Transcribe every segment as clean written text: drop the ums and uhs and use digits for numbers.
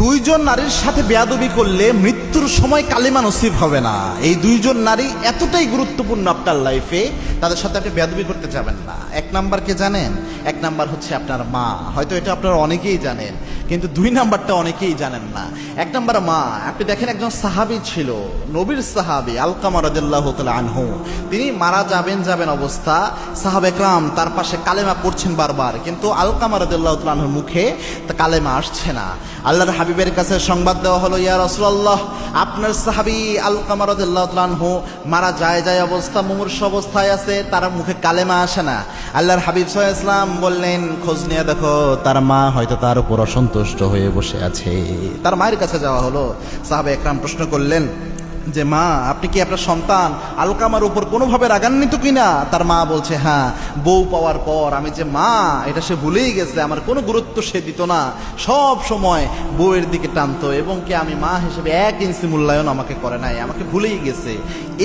দুইজন নারীর সাথে বেয়াদবি করলে মৃত্যুর সময় কালিমা নসিব হবে না। এই দুইজন নারী এতটাই গুরুত্বপূর্ণ আপনার লাইফে, তাদের সাথে আপনি বেয়াদবি করতে যাবেন না। এক নাম্বার কে জানেন? এক নাম্বার হচ্ছে আপনার মা। হয়তো এটা আপনারা অনেকেই জানেন, কিন্তু দুই নাম্বারটা অনেকেই জানেন না। এক নাম্বার মা। আপনি দেখেন একজন সাহাবী ছিল, নবীর সাহাবী আলকামা রাদিয়াল্লাহু তাআলা আনহু। তিনি মারা যাবেন অবস্থা, সাহাবা একরাম তার পাশে কালেমা পড়ছেন বারবার, কিন্তু আলকামা রাদিয়াল্লাহু তাআলা আনহুর মুখে কালেমা আসছে না। আল্লাহর হাবিবের কাছে সংবাদ দেওয়া হলো, ইয়া রাসূলুল্লাহ, আপনার সাহাবী আলকামা রাদিয়াল্লাহু তাআলা আনহু মারা যায় অবস্থা, মুমূর্ষু অবস্থায় আছে, তার মুখে কালেমা আসে না। আল্লাহর হাবিব সাল্লাল্লাহু আলাইহি ওয়াসাল্লাম বললেন, খোঁজ নিয়ে দেখো, তার মা হয়তো তার উপর অসন্তুষ্ট হয়ে বসে আছে। তার মায়ের কাছে যাওয়া হলো। সাহাবা একরাম প্রশ্ন করলেন যে, মা, আপনি কি আপনার সন্তান আলকামার উপর কোনোভাবে রাগান্বিত কিনা? তার মা বলছে, হ্যাঁ, বউ পাওয়ার পর আমি যে মা এটা সে ভুলেই গেছে, আমার কোনো গুরুত্ব সে দিত না, সব সময় বউয়ের দিকে টানতো, এবং কি আমি মা হিসেবে 1 ইঞ্চি মূল্যায়ন আমাকে করে নাই, আমাকে ভুলেই গেছে,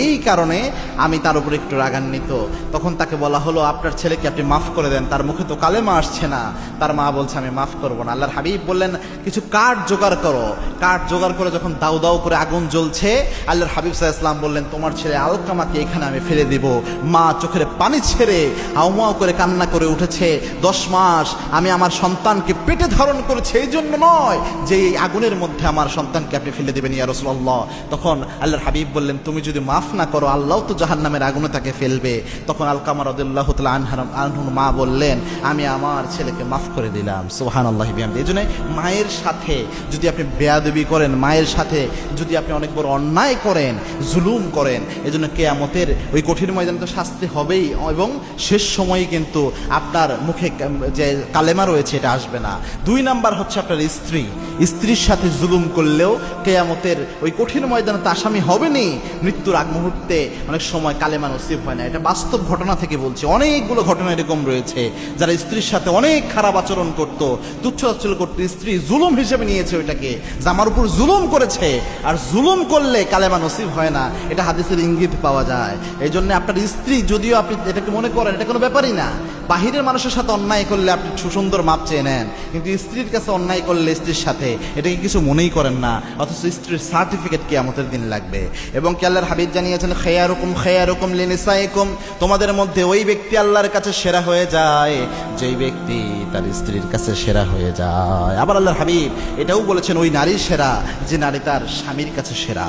এই কারণে আমি তার উপর একটু রাগান্বিত। তখন তাকে বলা হলো, আপনার ছেলেকে আপনি মাফ করে দেন, তার মুখে তো কালেমা আসছে না। তার মা বলছে, আমি মাফ করবো না। আল্লাহর হাবিব বললেন, কিছু কাঠ জোগাড় করো। কাঠ জোগাড় করে যখন দাউ দাউ করে আগুন জ্বলছে, আল্লাহর হাবিব সাল্লাল্লাহু আলাইহি ওয়াসাল্লাম বললেন, তোমার ছেলে আলকামাকে এখানে আমি ফেলে দিব। মা চোখের পানি ছেড়ে হাউমাউ করে কান্না করে উঠেছে, 10 মাস আমি আমার সন্তানকে পেটে ধারণ করেছি, এই জন্য নয় যে এই আগুনের মধ্যে আমার সন্তানকে আপনি ফেলে দেবেন ইয়া রাসূলুল্লাহ। তখন আল্লাহর হাবিব বললেন, তুমি যদি মাফ না করো, আল্লাহ তো জাহান্নামের আগুনে তাকে ফেলবে। তখন আলকামা রাদিয়াল্লাহু তাআলা আনহুর মা বললেন, আমি আমার ছেলেকে মাফ করে দিলাম। সুবহানাল্লাহি বিহামদি। এই জন্য মায়ের সাথে যদি আপনি বেয়াদবি করেন, মায়ের সাথে যদি আপনি অনেক বড় অন্যায় করেন, জুলুম করেন, এজন্য কিয়ামতের ওই কঠিন ময়দানে তো শাস্তি হবেই, এবং শেষ সময়ে কিন্তু আপনার মুখে যে কালেমা রয়েছে এটা আসবে না। 2 নাম্বার হচ্ছে আপনার স্ত্রী। স্ত্রীর সাথে জুলুম করলেও কিয়ামতের ওই কঠিন ময়দানে তো আসামি হবেনই, মৃত্যুর আগ মুহূর্তে অনেক সময় কালেমা নসিব হয় না। এটা বাস্তব ঘটনা থেকে বলছি, অনেকগুলো ঘটনা এরকম রয়েছে, যারা স্ত্রীর সাথে অনেক খারাপ আচরণ করতো, তুচ্ছ-তাচ্ছিল্য করতো, স্ত্রী জুলুম হিসেবে নিয়েছে ওইটাকে, যে আমার উপর জুলুম করেছে, আর জুলুম করলে কালেমা নসিব হয় না, এটা হাদিসের ইঙ্গিত পাওয়া যায়। এই জন্য আপনার স্ত্রী, যদিও আপনি এটাকে মনে করেন এটা কোনো ব্যাপারই না, বাহিরের মানুষের সাথে অন্যায় করলে আপনি সুন্দর মাপ চেয়ে নেন, কিন্তু স্ত্রীর কাছে অন্যায় করলে স্ত্রীর সাথে এটাকে কিছু মনেই করেন না, অথচ স্ত্রীর সার্টিফিকেট কিয়ামতের দিন লাগবে। এবং কি আল্লাহর হাবিব জানিয়েছেন, খায়রুকুম লিনিসাইকুম, তোমাদের মধ্যে ওই ব্যক্তি আল্লাহর কাছে সেরা হয়ে যায় যেই ব্যক্তি তার স্ত্রীর কাছে সেরা হয়ে যায়। আবার আল্লাহর হাবিব এটাও বলেছেন, ওই নারী সেরা যে নারী তার স্বামীর কাছে সেরা।